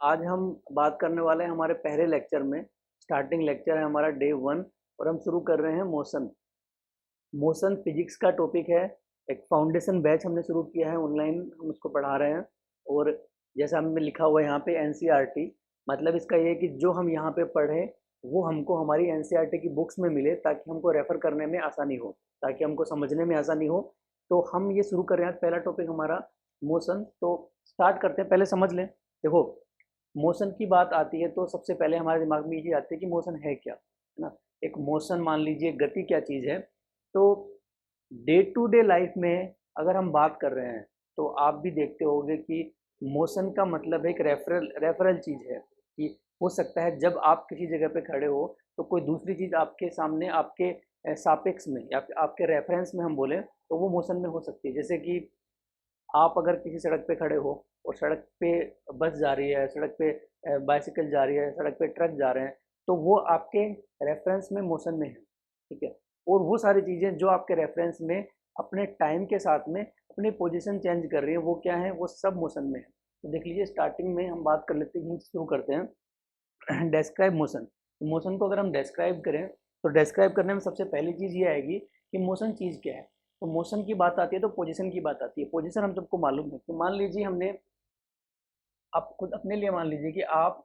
आज हम बात करने वाले हैं हमारे पहले लेक्चर में। स्टार्टिंग लेक्चर है हमारा डे 1 और हम शुरू कर रहे हैं मोशन। मोशन फिजिक्स का टॉपिक है। एक फाउंडेशन बैच हमने शुरू किया है ऑनलाइन, हम उसको पढ़ा रहे हैं। और जैसा हमें लिखा हुआ है यहाँ पे एनसीईआरटी, मतलब इसका ये है कि जो हम यहाँ पे पढ़ें वो हमको हमारी एनसीईआरटी की बुक्स में मिले, ताकि हमको रेफ़र करने में आसानी हो, ताकि हमको समझने में आसानी हो। तो हम ये शुरू कर रहे हैं। पहला टॉपिक हमारा मोशन। तो स्टार्ट करते हैं। पहले समझ लें। देखो, मोशन की बात आती है तो सबसे पहले हमारे दिमाग में ये आती है कि मोशन है क्या, है ना। एक मोशन, मान लीजिए गति क्या चीज़ है। तो डे टू डे लाइफ में अगर हम बात कर रहे हैं तो आप भी देखते होंगे कि मोशन का मतलब एक रेफरल चीज़ है। कि हो सकता है जब आप किसी जगह पे खड़े हो तो कोई दूसरी चीज़ आपके सामने, आपके सापेक्ष में या फिर आपके रेफरेंस में हम बोले तो वो मोशन में हो सकती है। जैसे कि आप अगर किसी सड़क पे खड़े हो और सड़क पे बस जा रही है, सड़क पे बाइसिकल जा रही है, सड़क पे ट्रक जा रहे हैं, तो वो आपके रेफरेंस में मोशन में है। ठीक है। और वो सारी चीज़ें जो आपके रेफरेंस में अपने टाइम के साथ में अपनी पोजीशन चेंज कर रही है, वो क्या है, वो सब मोशन में है। तो देख लीजिए, स्टार्टिंग में हम बात कर लेते हैं, शुरू करते हैं। Describe motion. मोशन को अगर हम डेस्क्राइब करें तो डेस्क्राइब करने में सबसे पहली चीज़ ये आएगी कि मोशन चीज़ क्या है। तो मोशन की बात आती है तो पोजीशन की बात आती है। पोजीशन हम सबको मालूम है कि मान लीजिए हमने, आप खुद अपने लिए मान लीजिए कि आप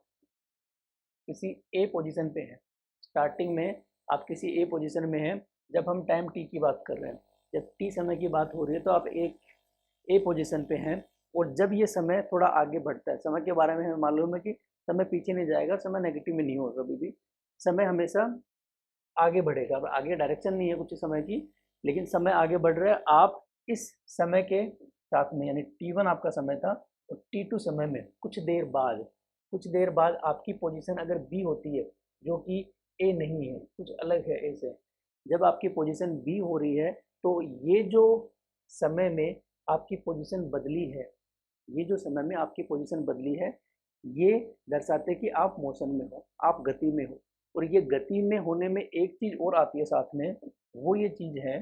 किसी ए पोजीशन पे हैं। स्टार्टिंग में आप किसी ए पोजीशन में हैं। जब हम टाइम टी की बात कर रहे हैं, जब टी समय की बात हो रही है, तो आप एक ए पोजीशन पे हैं। और जब ये समय थोड़ा आगे बढ़ता है, समय के बारे में हमें मालूम है कि समय पीछे नहीं जाएगा, समय नेगेटिव में नहीं होगा कभी भी। समय हमेशा आगे बढ़ेगा। अब आगे डायरेक्शन नहीं है कुछ समय की, लेकिन समय आगे बढ़ रहा है। आप इस समय के साथ में, यानी T1 आपका समय था, और T2 समय में कुछ देर बाद आपकी पोजीशन अगर बी होती है, जो कि ए नहीं है, कुछ अलग है ए से। जब आपकी पोजीशन बी हो रही है तो ये जो समय में आपकी पोजीशन बदली है, ये जो समय में आपकी पोजीशन बदली है, ये दर्शाते कि आप मोशन में हो, आप गति में हो। और ये गति में होने में एक चीज़ और आती है साथ में, वो ये चीज़ है,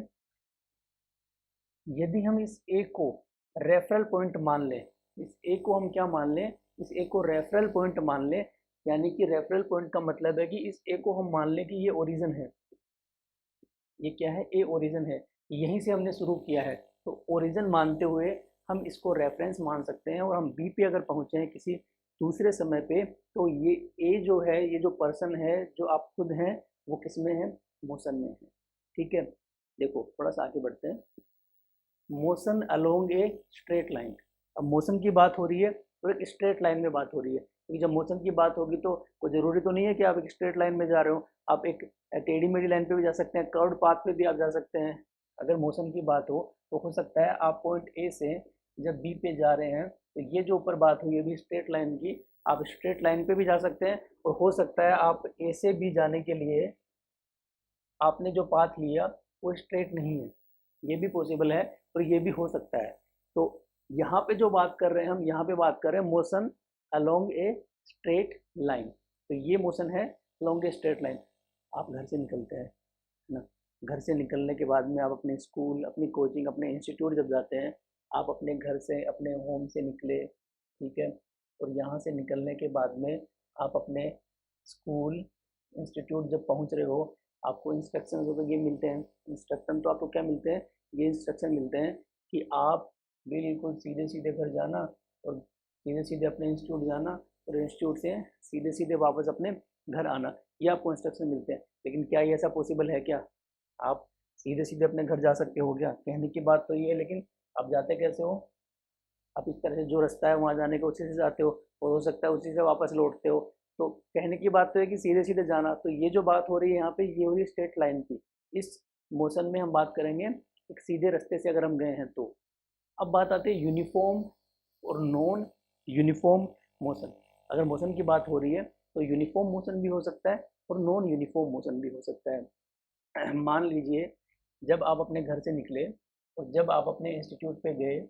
यदि हम इस ए को रेफरल पॉइंट मान लें, इस ए को हम क्या मान लें, इस ए को रेफरल पॉइंट मान लें। यानी कि रेफरल पॉइंट का मतलब है कि इस ए को हम मान लें कि ये ओरिजिन है। ये क्या है, ए ओरिजिन है। यहीं से हमने शुरू किया है, तो ओरिजिन मानते हुए हम इसको रेफरेंस मान सकते हैं। और हम बी पे अगर पहुँचे हैं किसी दूसरे समय पे, तो ये ए जो है, ये जो पर्सन है, जो आप खुद हैं, वो किस में है, मोशन में है। ठीक है। देखो, थोड़ा सा आगे बढ़ते हैं। Motion along a straight line. अब मोशन की बात हो रही है तो एक स्ट्रेट लाइन में बात हो रही है, क्योंकि जब मोशन की बात होगी तो कोई ज़रूरी तो नहीं है कि आप एक स्ट्रेट लाइन में जा रहे हो। आप एक टेढ़ी मेढ़ी लाइन पे भी जा सकते हैं, कर्व्ड पाथ पे भी आप जा सकते हैं। अगर मोशन की बात हो सकता है आप पॉइंट ए से जब बी पे जा रहे हैं, तो ये जो ऊपर बात हुई है अभी स्ट्रेट लाइन की, आप स्ट्रेट लाइन पे भी जा सकते हैं। और हो सकता है आप ए से बी जाने के लिए आपने जो पाथ लिया वो स्ट्रेट नहीं है, ये भी पॉसिबल है। और ये भी हो सकता है। तो यहाँ पे जो बात कर रहे हैं हम, यहाँ पे बात कर रहे हैं motion along a straight line. तो ये मोशन है अलोंग ए स्ट्रेट लाइन। आप घर से निकलते हैं, है ना। घर से निकलने के बाद में आप अपने स्कूल, अपनी कोचिंग, अपने इंस्टीट्यूट जब जाते हैं, आप अपने घर से, अपने होम से निकले, ठीक है। और यहाँ से निकलने के बाद में आप अपने स्कूल, इंस्टीट्यूट जब पहुँच रहे हो, आपको इंस्ट्रक्शन तो ये मिलते हैं। इंस्ट्रक्शन तो आपको क्या मिलते हैं, ये इंस्ट्रक्शन मिलते हैं कि आप बिल्कुल सीधे सीधे घर जाना, और सीधे सीधे अपने इंस्टीट्यूट जाना, और इंस्टीट्यूट से सीधे सीधे वापस अपने घर आना। ये आपको इंस्ट्रक्शन मिलते हैं। लेकिन क्या ये ऐसा पॉसिबल है क्या, आप सीधे सीधे अपने घर जा सकते हो क्या? कहने की बात तो ये है, लेकिन आप जाते कैसे हो? आप इस तरह से जो रास्ता है वहाँ जाने का, उसी से जाते हो, और हो सकता है उसी से वापस लौटते हो। तो कहने की बात तो है कि सीधे सीधे जाना। तो ये जो बात हो रही है यहाँ पे, ये हुई स्ट्रेट लाइन की। इस मोशन में हम बात करेंगे एक सीधे रास्ते से अगर हम गए हैं तो। अब बात आती है यूनिफॉर्म और नॉन यूनिफॉर्म मोशन। अगर मोशन की बात हो रही है तो यूनिफॉर्म मोशन भी हो सकता है और नॉन यूनिफॉर्म मोशन भी हो सकता है। मान लीजिए, जब आप अपने घर से निकले और जब आप अपने इंस्टीट्यूट पे गए,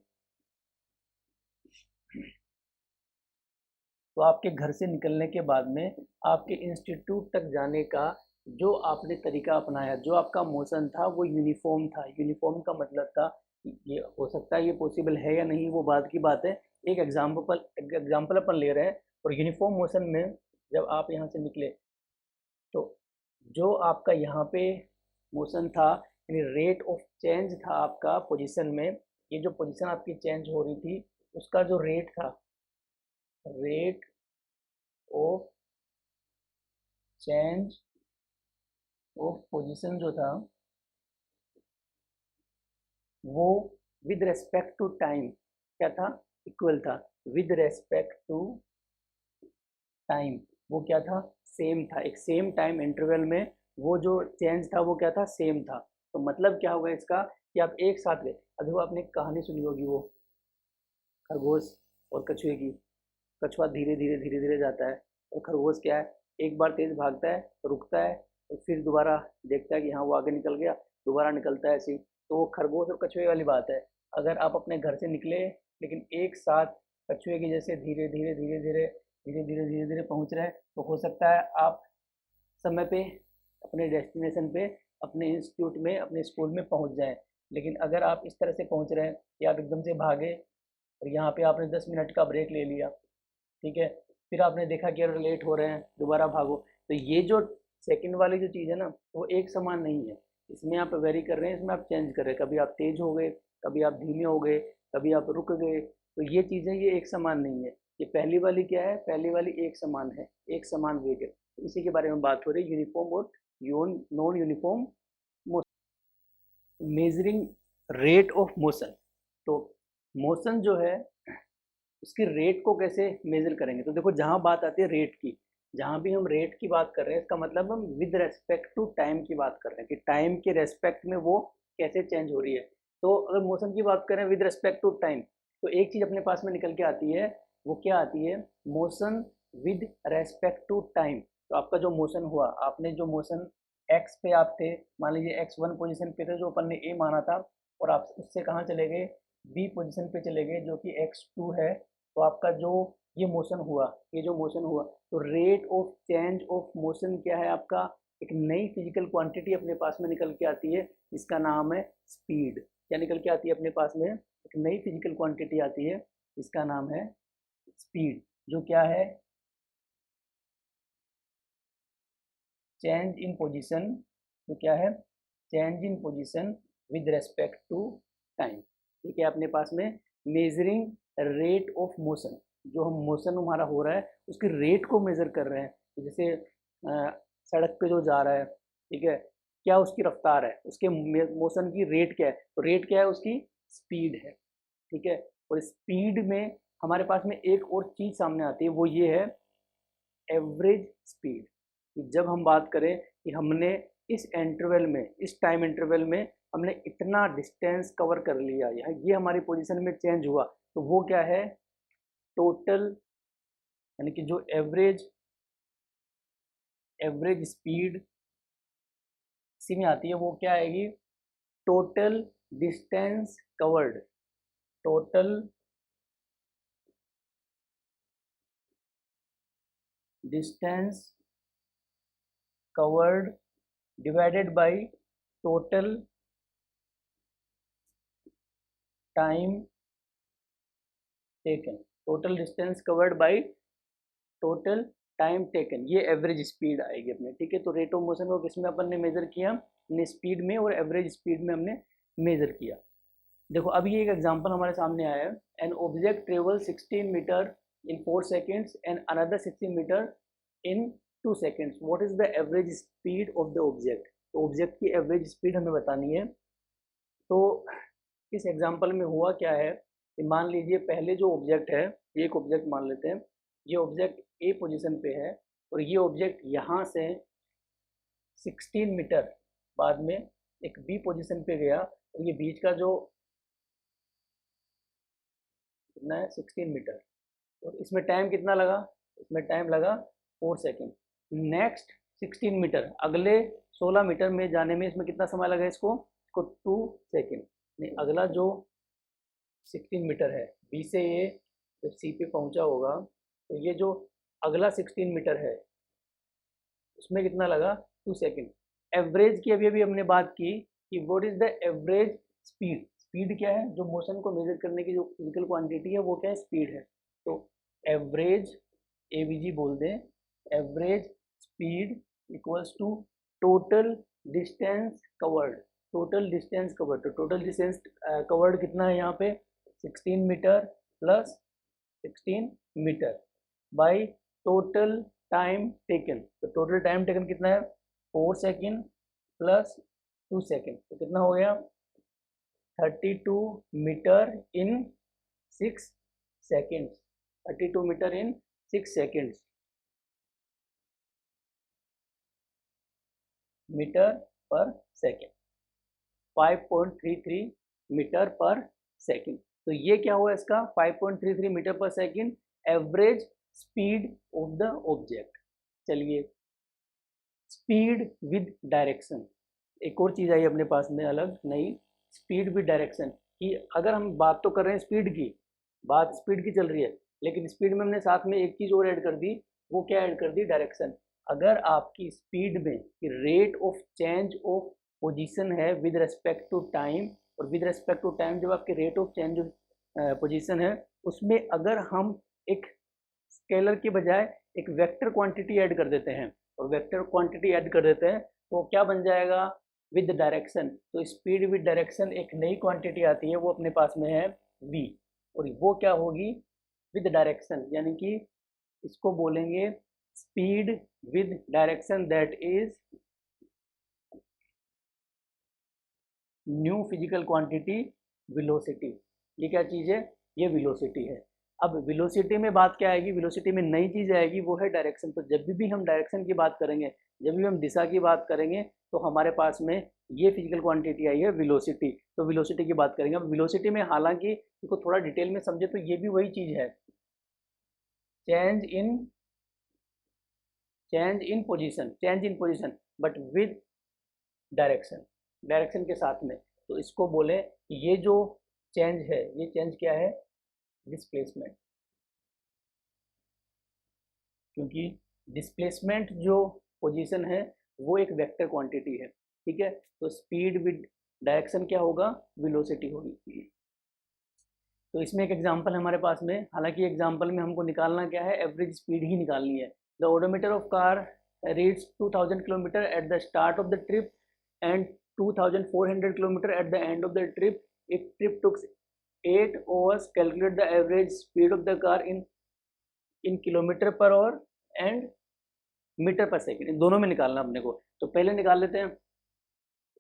तो आपके घर से निकलने के बाद में आपके इंस्टीट्यूट तक जाने का जो आपने तरीका अपनाया, जो आपका मोशन था, वो यूनिफॉर्म था। यूनिफॉर्म का मतलब था, ये हो सकता है ये पॉसिबल है या नहीं, वो बात की बात है। एक एग्जाम्पल अपन ले रहे हैं। और यूनिफॉर्म मोशन में जब आप यहाँ से निकले तो जो आपका यहाँ पे मोशन था, यानी रेट ऑफ चेंज था आपका पोजीशन में, ये जो पोजीशन आपकी चेंज हो रही थी उसका जो रेट था, rate of change of position जो था वो विद रेस्पेक्ट टू टाइम क्या था, इक्वल था। विद रेस्पेक्ट टू टाइम वो क्या था, सेम था। एक सेम टाइम इंटरवल में वो जो चेंज था वो क्या था, सेम था। तो मतलब क्या होगा इसका कि आप एक साथ गए। अभी वो आपने कहानी सुनी होगी, वो खरगोश और कछुए की। कछुआ धीरे धीरे धीरे धीरे जाता है और खरगोश क्या है, एक बार तेज भागता है, रुकता है, तो फिर दोबारा देखता है कि हाँ वो आगे निकल गया, दोबारा निकलता है ऐसे ही। तो वो खरगोश और कछुए वाली बात है। अगर आप अपने घर से निकले लेकिन एक साथ कछुए की जैसे धीरे धीरे धीरे धीरे धीरे धीरे धीरे धीरे पहुँच रहे हैं, तो हो सकता है आप समय पे अपने डेस्टिनेशन पे, अपने इंस्टीट्यूट में, अपने स्कूल में पहुँच जाएं। लेकिन अगर आप इस तरह से पहुँच रहे हैं कि आप एकदम से भागे और यहाँ पे आपने 10 मिनट का ब्रेक ले लिया, ठीक है, फिर आपने देखा कि यार लेट हो रहे हैं, दोबारा भागो, तो ये जो सेकंड वाली जो चीज़ है ना वो एक समान नहीं है। इसमें आप वेरी कर रहे हैं, इसमें आप चेंज कर रहे हैं, कभी आप तेज हो गए, कभी आप धीमे हो गए, कभी आप रुक गए। तो ये चीज़ें ये एक समान नहीं है। ये पहली वाली क्या है, पहली वाली एक समान है, एक समान वेग है। तो इसी के बारे में बात हो रही है, यूनिफॉर्म और non uniform measuring rate of motion. तो मोशन जो है उसकी रेट को कैसे मेजर करेंगे, तो देखो जहाँ बात आती है रेट की, जहाँ भी हम रेट की बात कर रहे हैं इसका मतलब हम विद रेस्पेक्ट टू टाइम की बात कर रहे हैं कि टाइम के रेस्पेक्ट में वो कैसे चेंज हो रही है। तो अगर मोशन की बात करें विद रेस्पेक्ट टू टाइम, तो एक चीज़ अपने पास में निकल के आती है, वो क्या आती है, motion with respect to time. तो आपका जो मोशन हुआ, आपने जो मोशन एक्स पे आप थे, मान लीजिए x1 पोजीशन पे थे जो अपन ने ए माना था, और आप उससे कहाँ चले गए, बी पोजीशन पे चले गए जो कि x2 है। तो आपका जो ये मोशन हुआ, ये जो मोशन हुआ, तो rate of change of motion क्या है आपका, एक नई फिजिकल क्वांटिटी अपने पास में निकल के आती है, जिसका नाम है स्पीड। क्या निकल के आती है अपने पास में, एक नई फिजिकल क्वांटिटी आती है, इसका नाम है स्पीड, जो क्या है, चेंज इन पोजीशन। तो क्या है, change in position with respect to time. ठीक है, अपने पास में मेजरिंग रेट ऑफ मोशन, जो हम मोशन हमारा हो रहा है उसकी रेट को मेजर कर रहे हैं। तो जैसे सड़क पे जो जा रहा है, ठीक है, क्या उसकी रफ्तार है, उसके मोशन की रेट क्या है, तो रेट क्या है उसकी, स्पीड है। ठीक है, और स्पीड में हमारे पास में एक और चीज़ सामने आती है, वो ये है एवरेज स्पीड। कि जब हम बात करें कि हमने इस इंटरवल में, इस टाइम इंटरवल में हमने इतना डिस्टेंस कवर कर लिया, या ये हमारी पोजीशन में चेंज हुआ, तो वो क्या है, टोटल, यानी कि जो एवरेज एवरेज स्पीड इसी में आती है, वो क्या आएगी, total distance covered, total distance covered divided by total time taken, total distance covered by total time taken, ये एवरेज स्पीड आएगी अपने। ठीक है, तो रेट ऑफ मोशन को किसमें अपन ने मेजर किया, हमने स्पीड में, और एवरेज स्पीड में हमने मेजर किया। देखो अभी एक एग्जांपल हमारे सामने आया है, an object travel 16 metre in 4 seconds and another 16 metre in 2 seconds, what is the average speed of the object. तो ऑब्जेक्ट की एवरेज स्पीड हमें बतानी है। तो इस एग्जांपल में हुआ क्या है कि मान लीजिए पहले जो ऑब्जेक्ट है, ये एक ऑब्जेक्ट मान लेते हैं, ये ऑब्जेक्ट ए पोजीशन पे है, और ये ऑब्जेक्ट यहाँ से 16 मीटर बाद में एक बी पोजीशन पे गया, और ये बीच का जो कितना है, 16 मीटर, और इसमें टाइम कितना लगा, इसमें टाइम लगा 4 सेकेंड। नेक्स्ट 16 मीटर, अगले 16 मीटर में जाने में इसमें कितना समय लगा, इसको 2 सेकेंड। नहीं, अगला जो 16 मीटर है, बी से ये जब सी पे पहुंचा होगा, तो ये जो अगला 16 मीटर है उसमें कितना लगा, 2 सेकेंड। एवरेज की अभी अभी हमने बात की कि what is the average speed, speed क्या है, जो मोशन को मेजर करने की जो फिजिकल क्वांटिटी है वो क्या है, स्पीड है। तो एवरेज AVG बोल दें, average speed equals to total distance covered, total distance covered. तो टोटल डिस्टेंस कवर्ड कितना है यहाँ पे 16 metre plus 16 metre by total time taken. तो टोटल टाइम टेकन कितना है 4 सेकेंड प्लस 2 सेकेंड, तो कितना हो गया 32 मीटर इन 6 सेकेंड्स, 32 मीटर इन 6 seconds, metre per second, 5.33 metre per second. तो ये क्या हुआ इसका 5.33 metre per second average speed of the object. चलिए स्पीड विद डायरेक्शन, एक और चीज़ आई अपने पास में अलग नई, स्पीड विद डायरेक्शन। कि अगर हम बात तो कर रहे हैं स्पीड की, बात स्पीड की चल रही है, लेकिन स्पीड में हमने साथ में एक चीज़ और ऐड कर दी, वो क्या ऐड कर दी डायरेक्शन। अगर आपकी स्पीड में rate of change of position है विद रिस्पेक्ट टू टाइम, और विद रिस्पेक्ट टू टाइम जब आपके rate of change of position है, उसमें अगर हम एक स्केलर के बजाय एक वेक्टर क्वांटिटी ऐड कर देते हैं, और वेक्टर क्वांटिटी ऐड कर देते हैं तो क्या बन जाएगा विद डायरेक्शन। तो स्पीड विद डायरेक्शन एक नई क्वांटिटी आती है, वो अपने पास में है v, और वो क्या होगी विद डायरेक्शन, यानी कि इसको बोलेंगे speed with direction, that is new physical quantity velocity. ये क्या चीज़ है, ये वेलोसिटी है। अब वेलोसिटी में बात क्या आएगी, वेलोसिटी में नई चीज़ आएगी, वो है डायरेक्शन। तो जब भी हम डायरेक्शन की बात करेंगे, जब भी हम दिशा की बात करेंगे, तो हमारे पास में ये फिजिकल क्वांटिटी आई है वेलोसिटी। तो वेलोसिटी की बात करेंगे। अब वेलोसिटी में हालांकि इसको थोड़ा डिटेल में समझे तो ये भी वही चीज़ है, change in position but with direction, direction के साथ में। तो इसको बोले ये जो चेंज है, ये चेंज क्या है डिस्प्लेसमेंट, क्योंकि डिस्प्लेसमेंट जो पोजीशन है वो एक वेक्टर क्वांटिटी है, ठीक है। तो स्पीड विद डायरेक्शन क्या होगा वेलोसिटी होगी। तो इसमें एक एग्जांपल हमारे पास में, हालांकि एग्जांपल में हमको निकालना क्या है एवरेज स्पीड ही निकालनी है। The odometer of car reads 2000 kilometre at the start of the trip and 2400 kilometer at the end of the trip. If trip took 8 hours, calculate the average speed of the car in kilometre per hour and metre per second, इन दोनों में निकालना अपने को। तो पहले निकाल लेते हैं।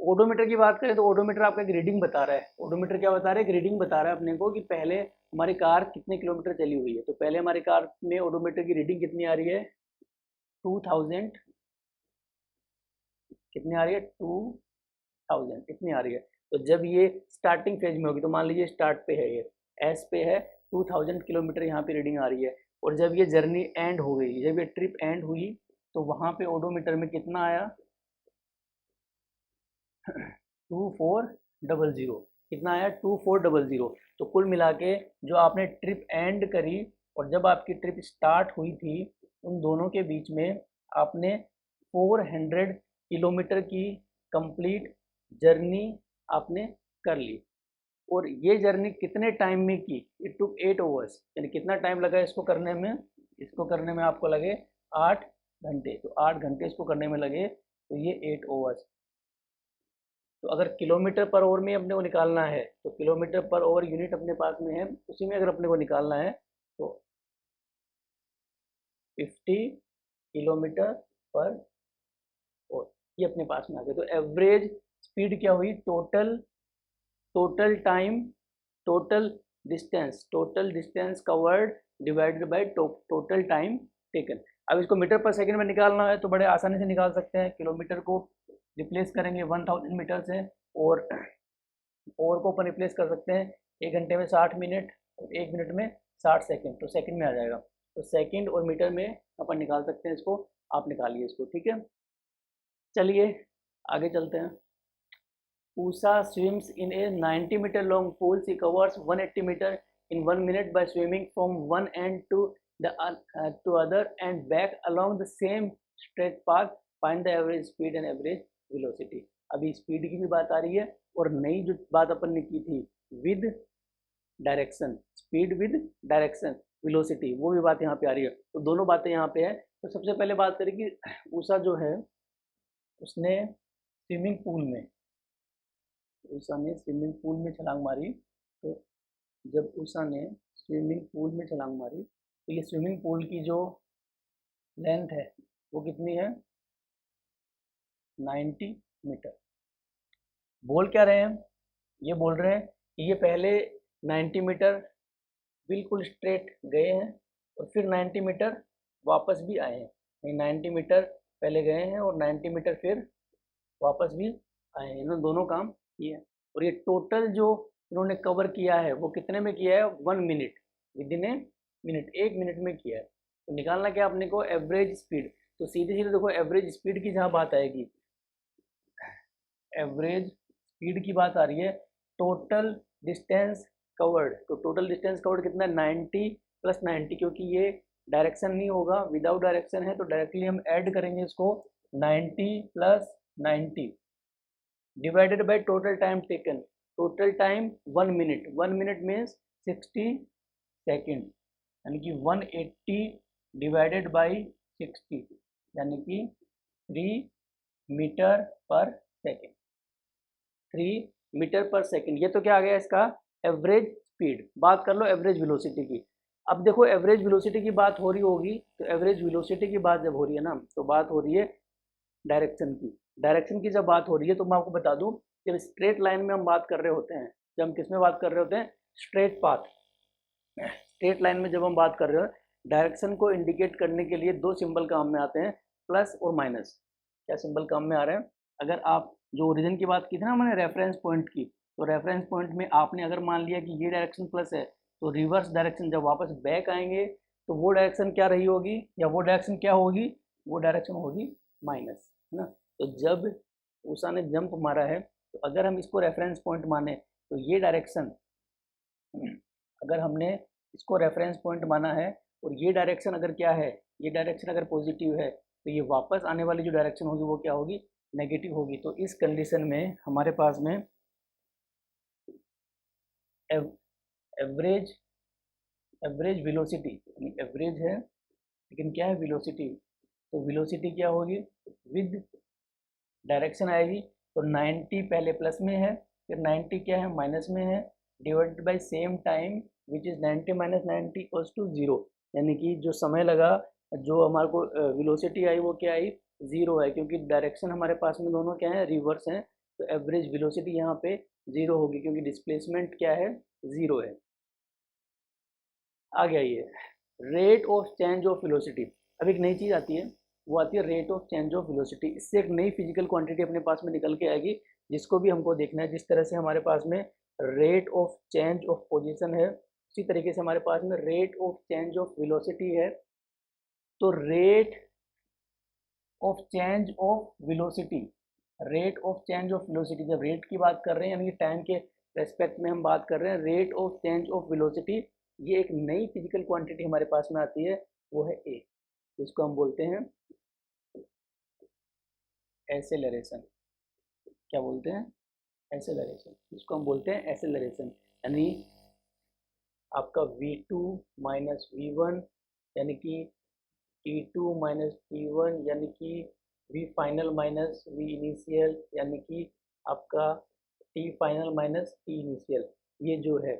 ओडोमीटर की बात करें तो ओडोमीटर आपका एक रीडिंग बता रहा है। ओडोमीटर क्या बता रहा है, एक रीडिंग बता रहा है अपने को कि पहले हमारी कार कितने किलोमीटर चली हुई है। तो पहले हमारी कार में ओडोमीटर की रीडिंग कितनी आ रही है 2000, कितनी आ रही है 2000, इतनी आ रही है। तो जब ये स्टार्टिंग फेज में होगी, तो मान लीजिए स्टार्ट पे है, ये एस पे है, 2000 किलोमीटर यहाँ पे रीडिंग आ रही है। और जब ये जर्नी एंड हो गई, जब ये ट्रिप एंड हुई, तो वहाँ पे ओडोमीटर में कितना आया 2400, कितना आया 2400। तो कुल मिला के जो आपने ट्रिप एंड करी और जब आपकी ट्रिप स्टार्ट हुई थी, उन दोनों के बीच में आपने 400 किलोमीटर की कंप्लीट जर्नी आपने कर ली। और ये जर्नी कितने टाइम में की, इट टुक 8 आवर्स, यानी कितना टाइम लगा इसको करने में, इसको करने में आपको लगे 8 घंटे। तो 8 घंटे इसको करने में लगे, तो ये 8 आवर्स। तो अगर किलोमीटर पर आवर में अपने को निकालना है, तो किलोमीटर पर आवर यूनिट अपने पास में है, उसी में अगर अपने को निकालना है तो 50 किलोमीटर पर आवर, ये अपने पास में आ गया। तो एवरेज स्पीड क्या हुई, total time, total distance covered divided by total time taken. अब इसको मीटर पर सेकंड में निकालना है तो बड़े आसानी से निकाल सकते हैं। किलोमीटर को रिप्लेस करेंगे 1000 मीटर से, और को अपन रिप्लेस कर सकते हैं 1 घंटे में 60 मिनट, 1 मिनट में 60 सेकंड, तो सेकंड में आ जाएगा। तो सेकंड और मीटर में अपन निकाल सकते हैं इसको, आप निकालिए इसको, ठीक है। चलिए आगे चलते हैं। Usha swims in a 90 meter long pool. She covers 180 meter in 1 minute by swimming from one end to the other and back along the same straight path. Find the average speed and average velocity. अभी speed की भी बात आ रही है, और नई जो बात अपन ने की थी with direction, speed with direction, velocity, वो भी बात यहाँ पे आ रही है। तो दोनों बातें यहाँ पे है। तो सबसे पहले बात करें कि उषा जो है उसने स्विमिंग पूल में उषा ने स्विमिंग पूल में छलांग मारी। तो जब उषा ने स्विमिंग पूल में छलांग मारी तो ये स्विमिंग पूल की जो लेंथ है वो कितनी है, 90 मीटर। बोल क्या रहे हैं, ये बोल रहे हैं कि ये पहले 90 मीटर बिल्कुल स्ट्रेट गए हैं और फिर 90 मीटर वापस भी आए हैं। यानी 90 मीटर पहले गए हैं और 90 मीटर फिर वापस भी आए हैं। इन्होंने दोनों काम किए हैं और ये टोटल जो इन्होंने कवर किया है वो कितने में किया है, 1 minute, with in a minute, 1 minute में किया है। तो निकालना क्या अपने को, एवरेज स्पीड। तो सीधे सीधे देखो एवरेज स्पीड की जहाँ बात आएगी, एवरेज स्पीड की बात आ रही है, टोटल डिस्टेंस कवर्ड। तो टोटल डिस्टेंस कवर्ड कितना है, 90 प्लस 90, क्योंकि ये डायरेक्शन नहीं होगा, विदाउट डायरेक्शन है, तो डायरेक्टली हम ऐड करेंगे इसको, 90 plus 90 divided by total time taken. Total time 1 minute, 1 minute means 60 second, यानी कि 180 डिवाइडेड बाई 60, यानी कि 3 metre per second, 3 metre per second. ये तो क्या आ गया इसका एवरेज स्पीड। बात कर लो एवरेज वेलोसिटी की। अब देखो एवरेज वेलोसिटी की बात हो रही होगी, तो एवरेज वेलोसिटी की बात जब हो रही है ना, तो बात हो रही है डायरेक्शन की। डायरेक्शन की जब बात हो रही है तो मैं आपको बता दूं, जब स्ट्रेट लाइन में हम बात कर रहे होते हैं, जब हम किस में बात कर रहे होते हैं, स्ट्रेट पाथ, स्ट्रेट लाइन में जब हम बात कर रहे हो, डायरेक्शन को इंडिकेट करने के लिए दो सिंबल काम में आते हैं, प्लस और माइनस। क्या सिंबल काम में आ रहे हैं, अगर आप जो ओरिजिन की बात की थी ना मैंने रेफरेंस पॉइंट की, तो रेफरेंस पॉइंट में आपने अगर मान लिया कि ये डायरेक्शन प्लस है, तो रिवर्स डायरेक्शन जब वापस बैक आएंगे तो वो डायरेक्शन क्या रही होगी, या वो डायरेक्शन क्या होगी, वो डायरेक्शन होगी माइनस, है ना। तो जब उषा ने जंप मारा है, तो अगर हम इसको रेफरेंस पॉइंट माने तो ये डायरेक्शन, अगर हमने इसको रेफरेंस पॉइंट माना है और ये डायरेक्शन अगर क्या है, ये डायरेक्शन अगर पॉजिटिव है, तो ये वापस आने वाली जो डायरेक्शन होगी वो क्या होगी, नेगेटिव होगी। तो इस कंडीशन में हमारे पास में एवरेज एवरेज वेलोसिटी, यानी एवरेज है लेकिन क्या है वेलोसिटी, तो वेलोसिटी क्या होगी, विद डायरेक्शन आएगी। तो 90 पहले प्लस में है, फिर 90 क्या है माइनस में है, divided by same time which is 90 minus 90 equals to 0, यानी कि जो समय लगा, जो हमारे को वेलोसिटी आई वो क्या आई, 0 है, क्योंकि डायरेक्शन हमारे पास में दोनों क्या है, रिवर्स हैं। तो एवरेज वेलोसिटी यहाँ पे 0 होगी, क्योंकि डिस्प्लेसमेंट क्या है, 0 है। आ गया ये rate of change of velocity. अब एक नई चीज़ आती है, वो आती है rate of change of velocity. इससे एक नई फिजिकल क्वांटिटी अपने पास में निकल के आएगी, जिसको भी हमको देखना है। जिस तरह से हमारे पास में rate of change of position है, उसी तरीके से हमारे पास में rate of change of velocity है। तो rate of change of velocity, rate of change of velocity, जब रेट की बात कर रहे हैं यानी कि टाइम के रेस्पेक्ट में हम बात कर रहे हैं, rate of change of velocity, ये एक नई फिजिकल क्वांटिटी हमारे पास में आती है, वो है ए, जिसको हम बोलते हैं एसेलरेशन। क्या बोलते हैं, एसेलरेशन, जिसको हम बोलते हैं एसेलरेशन। यानी आपका v2 माइनस वी1, यानी कि t2 माइनस t1, यानी कि v final minus v initial, यानी कि आपका t final minus t initial. ये जो है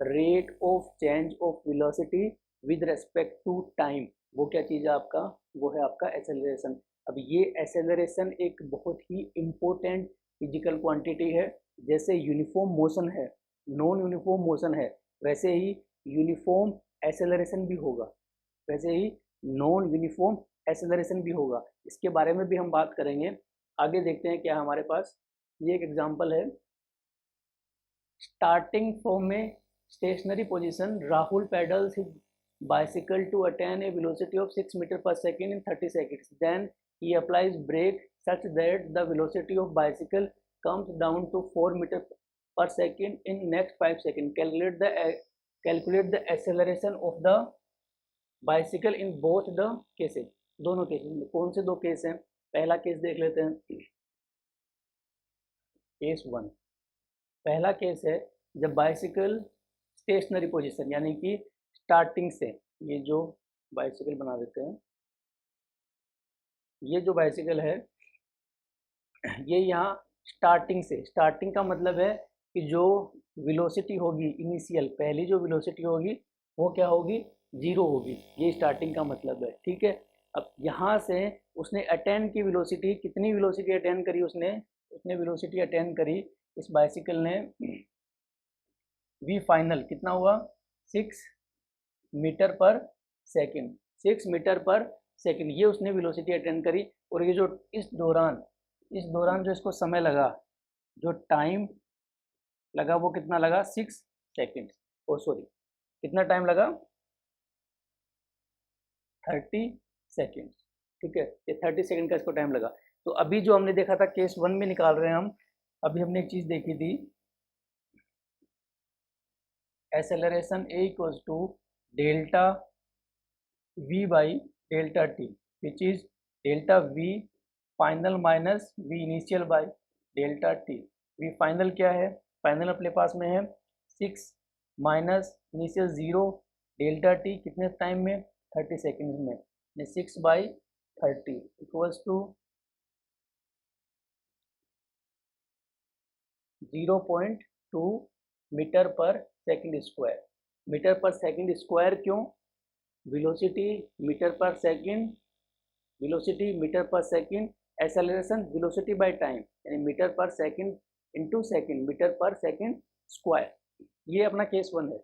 rate of change of velocity with respect to time, वो क्या चीज़ है आपका, वो है आपका एसेलरेशन। अब ये एसेलरेशन एक बहुत ही इम्पोर्टेंट फिजिकल क्वांटिटी है। जैसे यूनिफॉर्म मोशन है, नॉन यूनिफॉर्म मोशन है, वैसे ही यूनिफॉर्म एसेलरेशन भी होगा, वैसे ही नॉन यूनिफॉर्म एसेलरेशन भी होगा। इसके बारे में भी हम बात करेंगे। आगे देखते हैं क्या हमारे पास, ये एक एग्जांपल है। Starting from A stationary position, Rahul pedals his bicycle to attain a velocity of 6 meter per second in 30 seconds. Then he applies brake such that the velocity of bicycle comes down to 4 meter per second in next 5 seconds. Calculate the acceleration of the bicycle in both the cases. दोनों cases में कौन से दो case हैं, पहला case देख लेते हैं, केस 1। पहला केस है जब बाइसिकल स्टेशनरी पोजीशन, यानी कि स्टार्टिंग से, ये जो बाइसिकल बना देते हैं, ये जो बाइसिकल है ये यहाँ स्टार्टिंग से, स्टार्टिंग का मतलब है कि जो वेलोसिटी होगी इनिशियल, पहली जो वेलोसिटी होगी वो क्या होगी, जीरो होगी, ये स्टार्टिंग का मतलब है। ठीक है, अब यहाँ से उसने अटेन की वेलोसिटी, कितनी वेलोसिटी अटेन करी उसने, उसने वेलोसिटी अटेन करी इस बाइसिकल ने, वी फाइनल कितना हुआ, 6 मीटर पर सेकंड, 6 मीटर पर सेकंड, ये उसने वेलोसिटी अटेन करी। और ये जो इस दौरान जो इसको समय लगा, जो टाइम लगा वो कितना लगा, 6 सेकेंड, ओ सॉरी कितना टाइम लगा, 30 सेकेंड। ठीक है, ये 30 सेकेंड का इसको टाइम लगा। तो अभी जो हमने देखा था केस 1 में निकाल रहे हैं हम, अभी हमने एक चीज देखी थी, acceleration A equals to delta we by delta T, which is delta V final minus we initial by delta T. V final क्या है, फाइनल अपने पास में है 6 माइनस इनिशियल 0 डेल्टा टी, कितने टाइम में, 30 सेकेंड में, 6/30 equals to 0.2 metre per second square. Metre per second square क्यों, velocity metre per second, velocity metre per second, acceleration velocity by time, यानी metre per second into second, metre per second square. ये अपना case 1 है।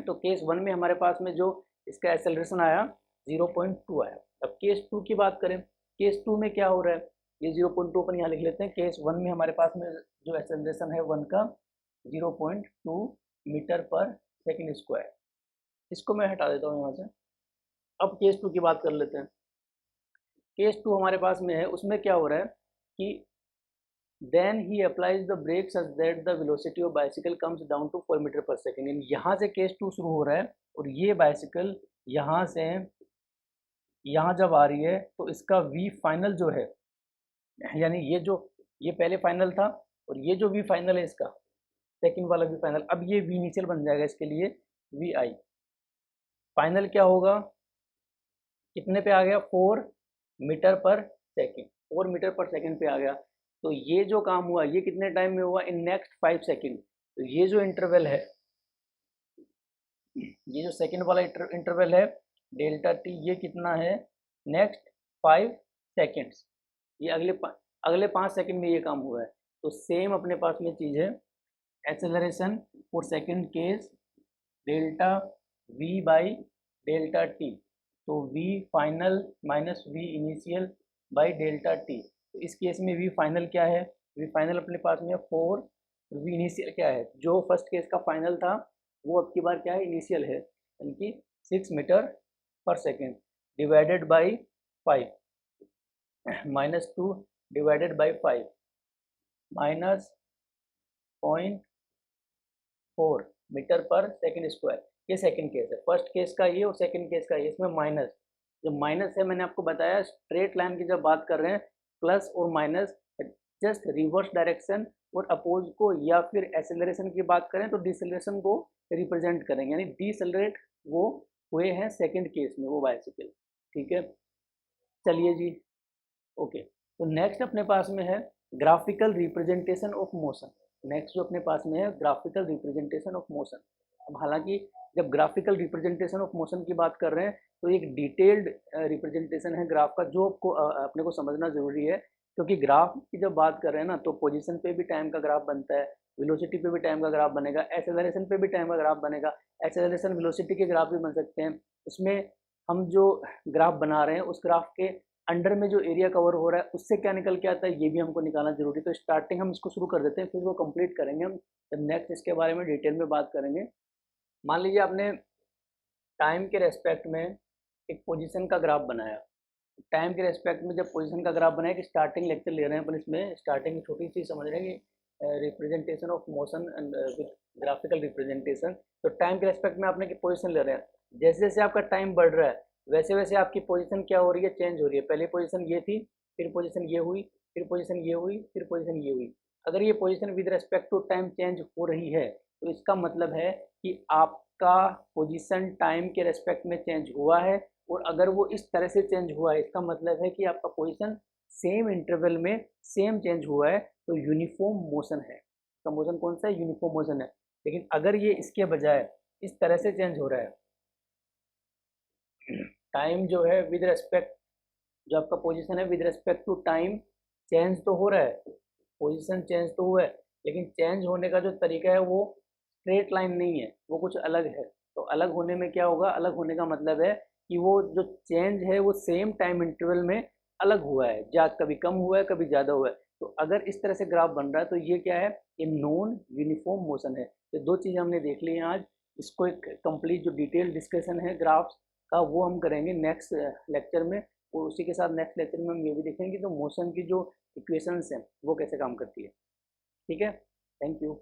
तो case 1 में हमारे पास में जो इसका एक्सेलरेशन आया 0.2 आया। अब केस 2 की बात करें, केस 2 में क्या हो रहा है, ये 0.2 अपन यहाँ लिख लेते हैं। केस 1 में हमारे पास में जो एक्सेलरेशन है 1 का 0.2 मीटर पर सेकेंड स्क्वायर, इसको मैं हटा देता हूँ यहाँ से। अब केस 2 की बात कर लेते हैं। केस 2 हमारे पास में है, उसमें क्या हो रहा है कि then he applies the brake such that the velocity of bicycle comes down to 4 metre per second. यानी यहाँ से केस 2 शुरू हो रहा है और ये बाइसिकल यहाँ से यहाँ जब आ रही है तो इसका वी फाइनल जो है, यानी ये पहले फाइनल था और ये जो वी फाइनल है इसका सेकेंड वाला वी फाइनल, अब ये वी इनिशियल बन जाएगा इसके लिए, वी आई फाइनल क्या होगा, कितने पे आ गया, 4 metre per second, 4 metre per second पे आ गया। तो ये जो काम हुआ ये कितने टाइम में हुआ, इन नेक्स्ट 5 सेकेंड। तो ये जो इंटरवल है, ये जो सेकेंड वाला इंटरवल है डेल्टा टी, ये कितना है, नेक्स्ट 5 सेकेंड्स, ये अगले 5 सेकेंड में ये काम हुआ है। तो सेम अपने पास में चीज़ है, acceleration for second case delta we by delta t, तो v final minus we initial by delta t. तो इस केस में वी फाइनल क्या है, वी फाइनल अपने पास में 4, वी इनिशियल क्या है, जो फर्स्ट केस का फाइनल था वो अब की बार क्या है, इनिशियल है, यानी कि 6 metre per second divided by 5, -2 divided by 5 minus 0.4 metre per second square. ये सेकेंड केस है, फर्स्ट केस का ये और सेकेंड केस का ये, इसमें माइनस, जो माइनस है मैंने आपको बताया स्ट्रेट लाइन की जब बात कर रहे हैं प्लस और माइनस जस्ट रिवर्स डायरेक्शन और अपोज को, या फिर एक्सेलरेशन की बात करें तो डिसेलरेशन को रिप्रेजेंट करेंगे, यानी डिसेलरेट वो हुए हैं सेकेंड केस में वो बाइसिकल। ठीक है, चलिए जी, ओके। तो नेक्स्ट अपने पास में है graphical representation of motion. Next जो अपने पास में है ग्राफिकल रिप्रेजेंटेशन ऑफ मोशन। अब हालांकि जब ग्राफिकल रिप्रेजेंटेशन ऑफ मोशन की बात कर रहे हैं तो एक डिटेल्ड रिप्रेजेंटेशन है ग्राफ का, जो आपको अपने को समझना ज़रूरी है, क्योंकि ग्राफ की जब बात कर रहे हैं ना तो पोजीशन पे भी टाइम का ग्राफ बनता है, वेलोसिटी पे भी टाइम का ग्राफ बनेगा, एक्सेलरेशन पे भी टाइम का ग्राफ बनेगा, एक्सेलरेशन वेलोसिटी के ग्राफ भी बन सकते हैं। उसमें हम जो ग्राफ बना रहे हैं उस ग्राफ के अंडर में जो एरिया कवर हो रहा है उससे क्या निकल के आता है, ये भी हमको निकालना जरूरी है। तो स्टार्टिंग हम इसको शुरू कर देते हैं, फिर वो कंप्लीट करेंगे हम जब नेक्स्ट इसके बारे में डिटेल में बात करेंगे। मान लीजिए आपने टाइम के रेस्पेक्ट में एक पोजीशन का ग्राफ बनाया, टाइम के रेस्पेक्ट में जब पोजीशन का ग्राफ बनाया, कि स्टार्टिंग लेक्चर ले रहे हैं अपन, इसमें स्टार्टिंग छोटी सी समझ रहे हैं कि representation of motion and with graphical representation. तो टाइम के रेस्पेक्ट में आपने पोजीशन ले रहे हैं, जैसे जैसे आपका टाइम बढ़ रहा है वैसे वैसे आपकी पोजीशन क्या हो रही है, चेंज हो रही है। पहले पोजीशन ये थी, फिर पोजीशन ये हुई, फिर पोजीशन ये हुई, फिर पोजीशन ये हुई। अगर ये position with respect to time change हो रही है तो इसका मतलब है कि आपका पोजीशन टाइम के रेस्पेक्ट में चेंज हुआ है, और अगर वो इस तरह से चेंज हुआ है इसका मतलब है कि आपका पोजीशन सेम इंटरवल में सेम चेंज हुआ है, तो यूनिफॉर्म मोशन है। इसका मोशन कौन सा है? यूनिफॉर्म मोशन है। लेकिन अगर ये इसके बजाय इस तरह से चेंज हो रहा है, टाइम जो है विद रेस्पेक्ट, जो आपका पोजीशन है with respect to time change तो हो रहा है, पोजीशन चेंज तो हुआ है, लेकिन चेंज होने का जो तरीका है वो स्ट्रेट लाइन नहीं है, वो कुछ अलग है। तो अलग होने में क्या होगा? अलग होने का मतलब है कि वो जो चेंज है वो सेम टाइम इंटरवल में अलग हुआ है, जा कभी कम हुआ है कभी ज़्यादा हुआ है। तो अगर इस तरह से ग्राफ बन रहा है तो ये क्या है? ये नॉन यूनिफॉर्म मोशन है। ये दो चीज़ें हमने देख ली हैं आज। इसको एक कंप्लीट जो डिटेल डिस्कशन है ग्राफ्स का वो हम करेंगे नेक्स्ट लेक्चर में, और उसी के साथ नेक्स्ट लेक्चर में हम ये भी देखेंगे तो मोशन की जो इक्वेशंस हैं वो कैसे काम करती है। ठीक है, थैंक यू।